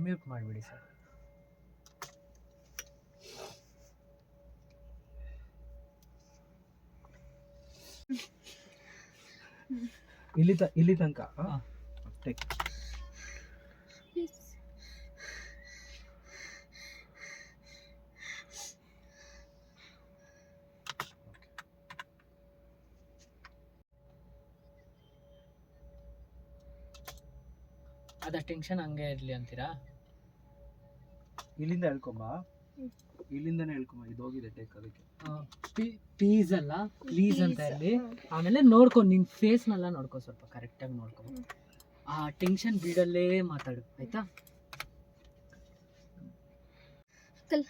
Mute ಮಾಡಿಬಿಡಿ sir. ಇಲ್ಲಿ ತನಕ ಟೇಕ್. ಅದ ಟೆನ್ಷನ್ ಹಂಗೆ ಇರಲಿ ಅಂತೀರಾ? ಇಲ್ಲಿಂದ ಹೇಳ್ಕೊಂಬ, ಇಲ್ಲಿಂದನೇ ಹೇಳ್ಕೊಂಬ. ಇದು ಹೋಗಿದೆ ಟೇಕ್. ಅದಕ್ಕೆ ಪ್ಲೀಸ್ ಅಲ್ಲ, ಪ್ಲೀಸ್ ಅಂತ ಇರಲಿ. ಆಮೇಲೆ ನೋಡ್ಕೊ, ನಿನ್ನ ಫೇಸ್ನೆಲ್ಲ ನೋಡ್ಕೊ, ಸ್ವಲ್ಪ ಕರೆಕ್ಟಾಗಿ ನೋಡ್ಕೊ. ಆ ಟೆನ್ಷನ್ ಬಿಡಲ್ಲೇ ಮಾತಾಡು, ಆಯ್ತಾ? ಅಂಕಲ್,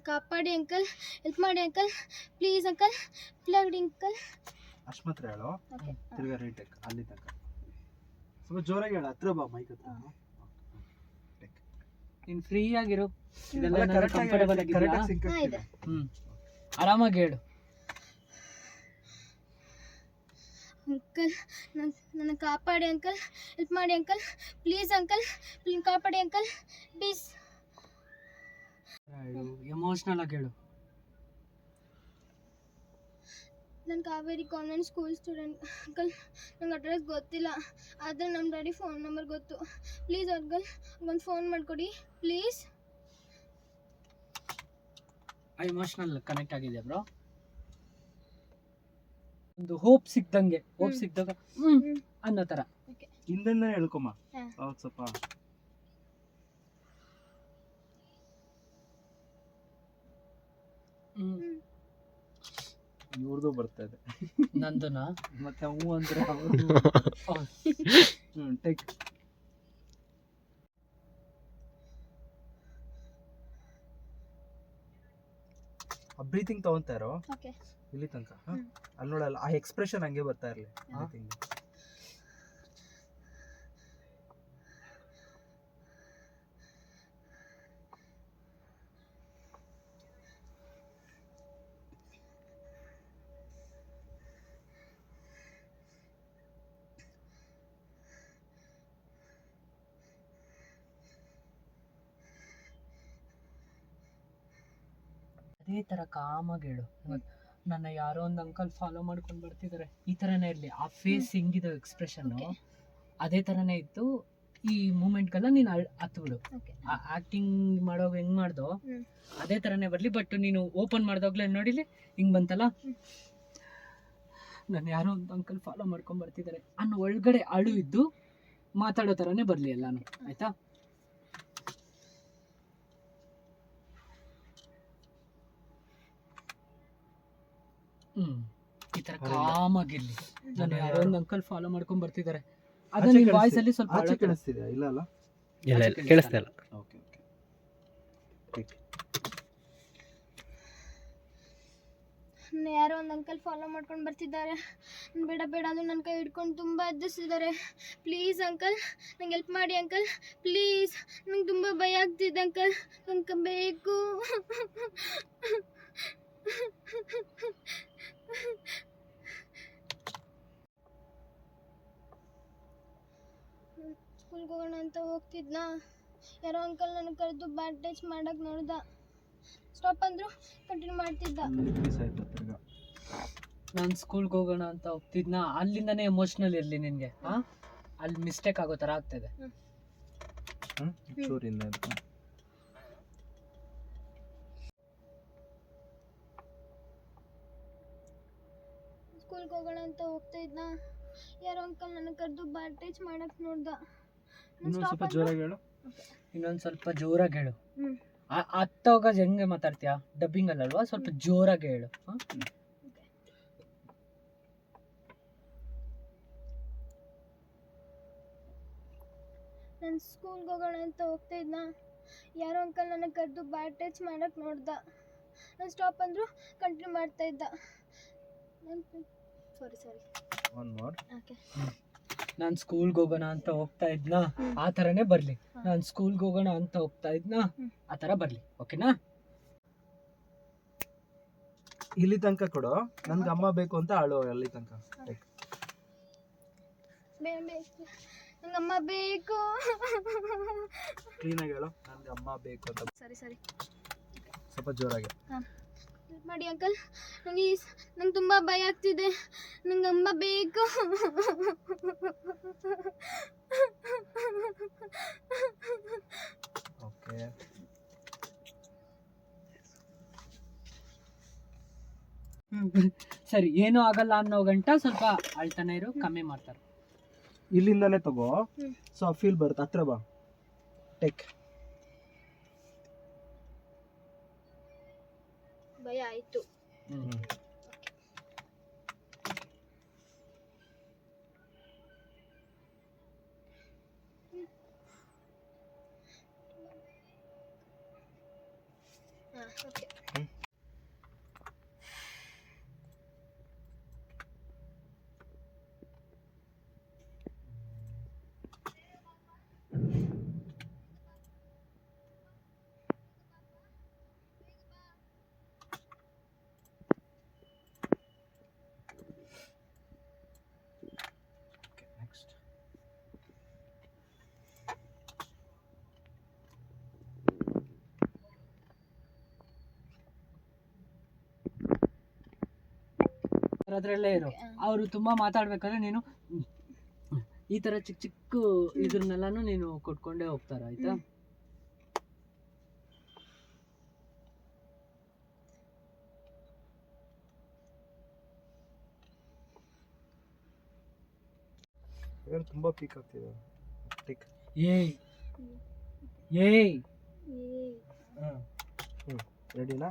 ಕಾಪಾಡಿ ಅಂಕಲ್, ಹೆಲ್ಪ್ ಮಾಡಿ uncle, please uncle, please uncle. ಅಷ್ಟು ಮಾತ್ರ ಹೇಳು. ತಿರ್ಗಾ ರೈಟ್ ಟೇಕ್. ಅಲ್ಲಿ ತನಕ ಸ್ವಲ್ಪ ಜೋರಾಗಿ ಹೇಳು. ಹತ್ರ ಬಾ, ಮೈಕ್ ಹತ್ರ. ನೀನು ಫ್ರೀ ಆಗಿರು. ಇದೆಲ್ಲ ಕಂಫರ್ಟಬಲ್ ಆಗಿದೆಯಾ? ಆರಾಮಾಗಿ ಹೇಳು. ಅಂಕಲ್, ನನ್ನ ಕಾಪಾಡಿ ಅಂಕಲ್, ಹೆಲ್ಪ್ ಮಾಡಿ ಅಂಕಲ್, ಪ್ಲೀಸ್ ಅಂಕಲ್, ಪ್ಲೀಸ್ ಕಾಪಾಡಿ ಅಂಕಲ್, ಪ್ಲೀಸ್. ಎಮೋಷ್ನಲ್ ಆಗಿ ಹೇಳು. ನಾನು Kaveri convent school student uncle. ನಂಗೆ ಅಡ್ರೆಸ್ ಗೊತ್ತಿಲ್ಲ, ಆದರೆ ನಮ್ಮ ಡ್ಯಾಡಿ ಫೋನ್ ನಂಬರ್ ಗೊತ್ತು. ಪ್ಲೀಸ್ ಅಂಕಲ್, ಒಂದು ಫೋನ್ ಮಾಡಿಕೊಡಿ ಪ್ಲೀಸ್. ಎಮೋಷ್ನಲ್ ಕನೆಕ್ಟ್ ಆಗಿದೆ ಬ್ರೋ. ಒಂದು ಹೋಪ್ ಸಿಕ್ದಂಗೆ, ಹೋಪ್ ಸಿಕ್ದಾಗ ಅನ್ನೋ ಥರ ಹಿಂದಿಂದ ಹೇಳ್ಕೊಮ್ಮ. ಹೌದು, ಸ್ವಲ್ಪ ಇವ್ರದ್ದು ಬರ್ತಾ ಇದೆ. ನಂದುನಾ? ಮತ್ತೆ ಹೂ ಅಂದ್ರೆ ಟೇಕ್. ಬ್ರೀತಿಂಗ್ ತಗೊಂತಾ ಇರೋ ಇಲ್ಲಿ ತನಕ. ಅಲ್ಲಿ ನೋಡಲ್ಲ, ಆ ಎಕ್ಸ್ಪ್ರೆಷನ್ ಹಂಗೆ ಬರ್ತಾ ಇರಲಿ. ಅದೇ ಥರ ಕಾಮಾಗಿ ಹೇಳು. ನನ್ನ ಯಾರೋ ಒಂದು ಅಂಕಲ್ ಫಾಲೋ ಮಾಡ್ಕೊಂಡು ಬರ್ತಿದ್ದಾರೆ, ಈ ಥರನೇ ಇರಲಿ. ಆ ಫೇಸ್ ಹೆಂಗಿದೆ ಎಕ್ಸ್ಪ್ರೆಷನ್ನು, ಅದೇ ಥರನೇ ಇತ್ತು. ಈ ಮೂಮೆಂಟ್ಗೆಲ್ಲ ನೀನು ಹತ್ತು ಬಿಡು. ಆ ಆ್ಯಕ್ಟಿಂಗ್ ಮಾಡೋವಾಗ ಹೆಂಗೆ ಮಾಡ್ದೋ ಅದೇ ಥರನೇ ಬರಲಿ. ಬಟ್ ನೀನು ಓಪನ್ ಮಾಡಿದಾಗಲೇ ನೋಡಿಲಿ ಹಿಂಗೆ ಬಂತಲ್ಲ, ನನ್ನ ಯಾರೋ ಒಂದು ಅಂಕಲ್ ಫಾಲೋ ಮಾಡ್ಕೊಂಡು ಬರ್ತಿದ್ದಾರೆ ಅನ್ನೋ ಒಳಗಡೆ ಅಳು ಇದ್ದು ಮಾತಾಡೋ ಥರನೇ ಬರಲಿ ಎಲ್ಲಾನು, ಆಯಿತಾ? ಈ ತರ ಕಾಮಾಗಿರ್ಲಿ. ನಾನು ಯಾರೋ ಒಂದು ಅಂಕಲ್ ಫಾಲೋ ಮಾಡ್ಕೊಂಡ್ ಬರ್ತಿದ್ದಾರೆ. ಅದು ನಿನ್ನ ವಾಯ್ಸ್ ಅಲ್ಲಿ ಸ್ವಲ್ಪ ಆಚೆ ಕೇಳಿಸ್ತಿದೆ. ಇಲ್ಲ ಅಲ್ಲ, ಇಲ್ಲ ಕೇಳಿಸ್ತಾ ಇಲ್ಲ. Okay okay take. ಯಾರೋ ಒಂದು ಅಂಕಲ್ ಫಾಲೋ ಮಾಡ್ಕೊಂಡು ಬರ್ತಿದ್ದಾರೆ. ಬೇಡ ಬೇಡ ಅಂದ್ರೆ ನನ್ನ ಕೈ ಹಿಡ್ಕೊಂಡು ತುಂಬ ಎದ್ದಿಸಿದ್ದಾರೆ. ಪ್ಲೀಸ್ ಅಂಕಲ್, ನಂಗೆ ಹೆಲ್ಪ್ ಮಾಡಿ ಅಂಕಲ್, ಪ್ಲೀಸ್. ನಂಗೆ ತುಂಬ ಭಯ ಆಗ್ತಿದೆ ಅಂಕಲ್, ನಂಗೆ ಬೇಕು. ಸ್ಕೂಲ್ಗೆ ಹೋಗೋಣ ಅಂತ ಹೋಗ್ತಿದ್ನಾ, ಯಾರೋ ಅಂಕಲ್ ನನಗೆ ಕರೆದು ಬ್ಯಾಡ್ ಟಚ್ ಮಾಡಕ್ಕೆ ನೋಡ್ದ. ಸ್ಟಾಪ್ ಅಂದ್ರು ಕಂಟಿನ್ಯೂ ಮಾಡ್ತಿದ್ದ. ನಾನು ಸ್ಕೂಲ್ಗೆ ಹೋಗೋಣ ಅಂತ ಹೋಗ್ತಿದ್ನಾ, ಅಲ್ಲಿಂದನೇ ಎಮೋಷ್ನಲ್ ಇರಲಿ ನಿನಗೆ. ಅಲ್ಲಿ ಮಿಸ್ಟೇಕ್ ಆಗೋ ಥರ ಆಗ್ತದೆ. ಸ್ಕೂಲ್ಗೆ ಹೋಗೋಣ ಅಂತ ಹೋಗ್ತಾ ಇದ್ನಾ, ಯಾರೋ ಅಂಕಲ್ ನನಗೆ ಕರೆದು ಬ್ಯಾಡ್ ಟಚ್ ಮಾಡಕ್ಕೆ ನೋಡ್ದ. ಇನ್ನೊಂದು ಸ್ವಲ್ಪ ಜೋರಾಗಿ ಹೇಳು. ಇನ್ನೊಂದು ಸ್ವಲ್ಪ ಜೋರಾಗಿ ಹೇಳು. ಹತ್ತೋಗ ಹೆಂಗೆ ಮಾತಾಡ್ತೀಯಾ? ಡಬ್ಬಿಂಗ್ ಅಲ್ಲಲ್ವಾ, ಸ್ವಲ್ಪ ಜೋರಾಗಿ ಹೇಳು. ನಾನು ಸ್ಕೂಲ್ಗೆ ಹೋಗೋಣ ಅಂತ ಹೋಗ್ತಾ ಇದ್ನಾ, ಯಾರೋ ಅಂಕಲ್ ನನಗೆ ಕರೆದು ಬ್ಯಾಡ್ ಟಚ್ ಮಾಡಕ್ಕೆ ನೋಡ್ದ. ನಾನು ಸ್ಟಾಪ್ ಅಂದ್ರು ಕಂಟಿನ್ಯೂ ಮಾಡ್ತಾ ಇದ್ದ. ಸಾರಿ ಒನ್ ಮೋರ್. ಓಕೆ. ನಾನು ಸ್ಕೂಲ್ಗೆ ಹೋಗೋಣ ಅಂತ ಹೋಗ್ತಾ ಇದ್ನಾ, ಆ ಥರನೇ ಬರಲಿ. ನಾನು ಸ್ಕೂಲ್ಗೆ ಹೋಗೋಣ ಅಂತ ಹೋಗ್ತಾ ಇದ್ನಾ, ಆ ಥರ ಬರಲಿ. ಓಕೆನಾ? ಇಲ್ಲಿ ತನಕ ಕೊಡು. ನನ್ಗೆ ಅಮ್ಮ ಬೇಕು ಅಂತ ಅಳು ಅಲ್ಲಿ ತನಕ. ನಂಗೆ ಅಮ್ಮ ಬೇಕು. ಕ್ಲೀನಾಗಿ ಹೇಳು, ನನಗೆ ಅಮ್ಮ ಬೇಕು ಅಂತ. ಸರಿ ಸ್ವಲ್ಪ ಜೋರಾಗಿ. ಹೆಲ್ಪ್ ಮಾಡಿ ಅಂಕಲ್, ನಂಗೆ ತುಂಬ ಭಯ ಆಗ್ತಿದೆ. ನಂಗೆ ಅಮ್ಮ ಬೇಕು. ಓಕೆ, ಸರಿ, ಏನೂ ಆಗಲ್ಲ ಅನ್ನೋ ಗಂಟ ಸ್ವಲ್ಪ ಅಳ್ತಾನೆ ಇರು, ಕಮ್ಮಿ ಮಾಡ್ತಾರೆ. ಇಲ್ಲಿಂದಾನೇ ತಗೋ. ಸೊ ಫೀಲ್ ಬರುತ್ತೆ. ಹತ್ರ ಬಾ, ಟೇಕ್. ಭಯ ಆಯಿತು. ಓಕೆ. ನೆಕ್ಸ್ಟ್. ಅದ್ರಲ್ಲೇ ಇರು. ಅವರು ತುಂಬಾ ಮಾತಾಡ್ಬೇಕಾದ್ರೆ ನೀನು ಈ ತರ ಚಿಕ್ಕ ಚಿಕ್ಕ ಇದ್ರನ್ನೆಲ್ಲಾನು ನೀನು ಕೊಟ್ಕೊಂಡೇ ಹೋಗ್ತಾರ, ಆಯ್ತಾ? ತುಂಬಾ ಪೀಕ್ ಆಗ್ತಿದೆ. ಟೇಕ್. ಏಯ್ ಏಯ್ ರೆಡಿನಾ?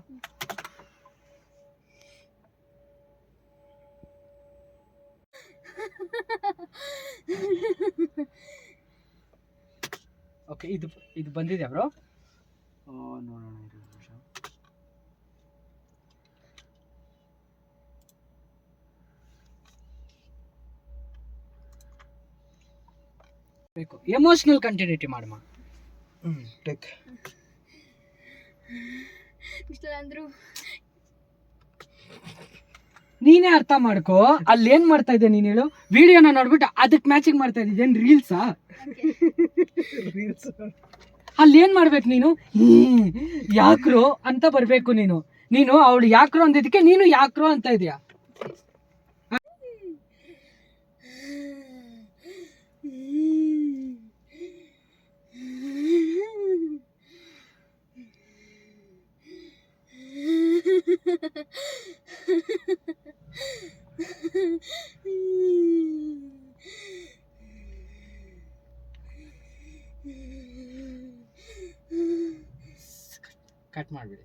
ಓಕೆ, ಇದು ಬಂದಿದ್ಯಾ ಬ್ರೋ? ನೋಡೋಣ ಇರು ಒಂದು ನಿಮಿಷ. ಬೇಕು ಎಮೋಷನಲ್ ಕಂಟಿನ್ಯೂಟಿ ಮಾಡಮ್ಮ. ಟೇಕ್. ಇಷ್ಟ ಅಂದ್ರು ನೀನೇ ಅರ್ಥ ಮಾಡ್ಕೋ. ಅಲ್ಲಿ ಏನ್ ಮಾಡ್ತಾ ಇದ್ದೆ ನೀನು ಹೇಳು? ವಿಡಿಯೋನ ನೋಡ್ಬಿಟ್ಟು ಅದಕ್ಕೆ ಮ್ಯಾಚಿಂಗ್ ಮಾಡ್ತಾ ಇದ್ದೇನ್ ರೀಲ್ಸಾ? ಅಲ್ಲಿ ಏನ್ ಮಾಡ್ಬೇಕು ನೀನು? ಯಾಕ್ರೋ ಅಂತ ಬರ್ಬೇಕು ನೀನು ಅವಳು ಯಾಕ್ರೋ ಅಂದಿದ್ದಕ್ಕೆ ನೀನು ಯಾಕ್ರೋ ಅಂತ ಇದೀಯಾ. ಕಟ್ ಮಾಡ್ಬಿಡಿ.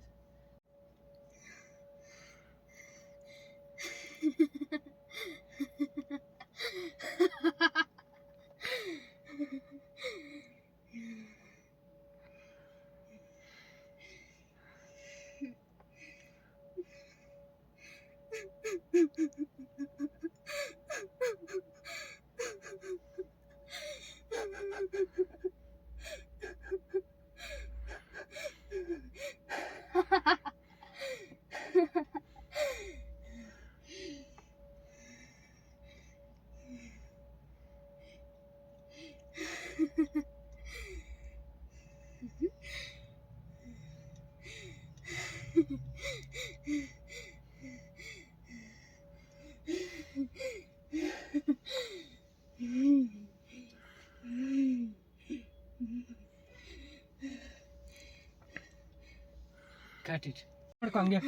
Cut it. ಮಾಡ್ಕೊ ಹಂಗೆ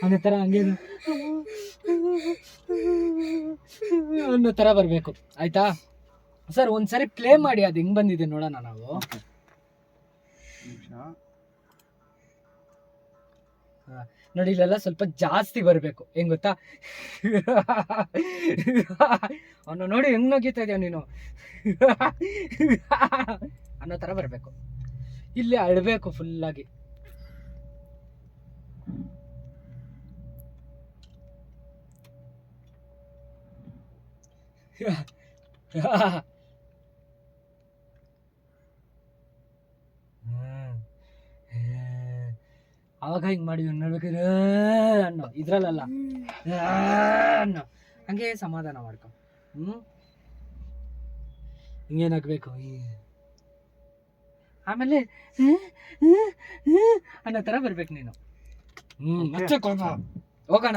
ಅನ್ನೋ ಥರ ಹಂಗೆ ಅನ್ನೋ ಥರ ಬರಬೇಕು, ಆಯ್ತಾ ಸರ್? ಒಂದ್ಸರಿ ಪ್ಲೇ ಮಾಡಿ, ಅದು ಹೆಂಗ್ ಬಂದಿದೆ ನೋಡೋಣ ನಾವು. ನೋಡಿ, ಇಲ್ಲೆಲ್ಲ ಸ್ವಲ್ಪ ಜಾಸ್ತಿ ಬರಬೇಕು. ಹೆಂಗ್ ಗೊತ್ತಾ? ಅವನು ನೋಡಿ ಹೆಂಗ್ ನಗೀತಾ ಇದೆಯಾ ನೀನು ಅನ್ನೋ ಥರ ಬರಬೇಕು. ಇಲ್ಲಿ ಅಳ್ಬೇಕು ಫುಲ್ಲಾಗಿ. ಅವಾಗ ಹಿಂಗ್ ಮಾಡಿ ನೋಡ್ಬೇಕಾದ್ರೆ ಅನ್ನೋ ಇದ್ರಲ್ಲ ಅನ್ನೋ ಹಂಗೆ ಸಮಾಧಾನ ಮಾಡ್ಕೊ. ಹಿಂಗೇನಾಗಬೇಕು ಆಮೇಲೆ ಅನ್ನೋ ಥರ ಬರ್ಬೇಕು ನೀನು. Okay. ಮತ್ತೆ ಹೋಗೋಣ.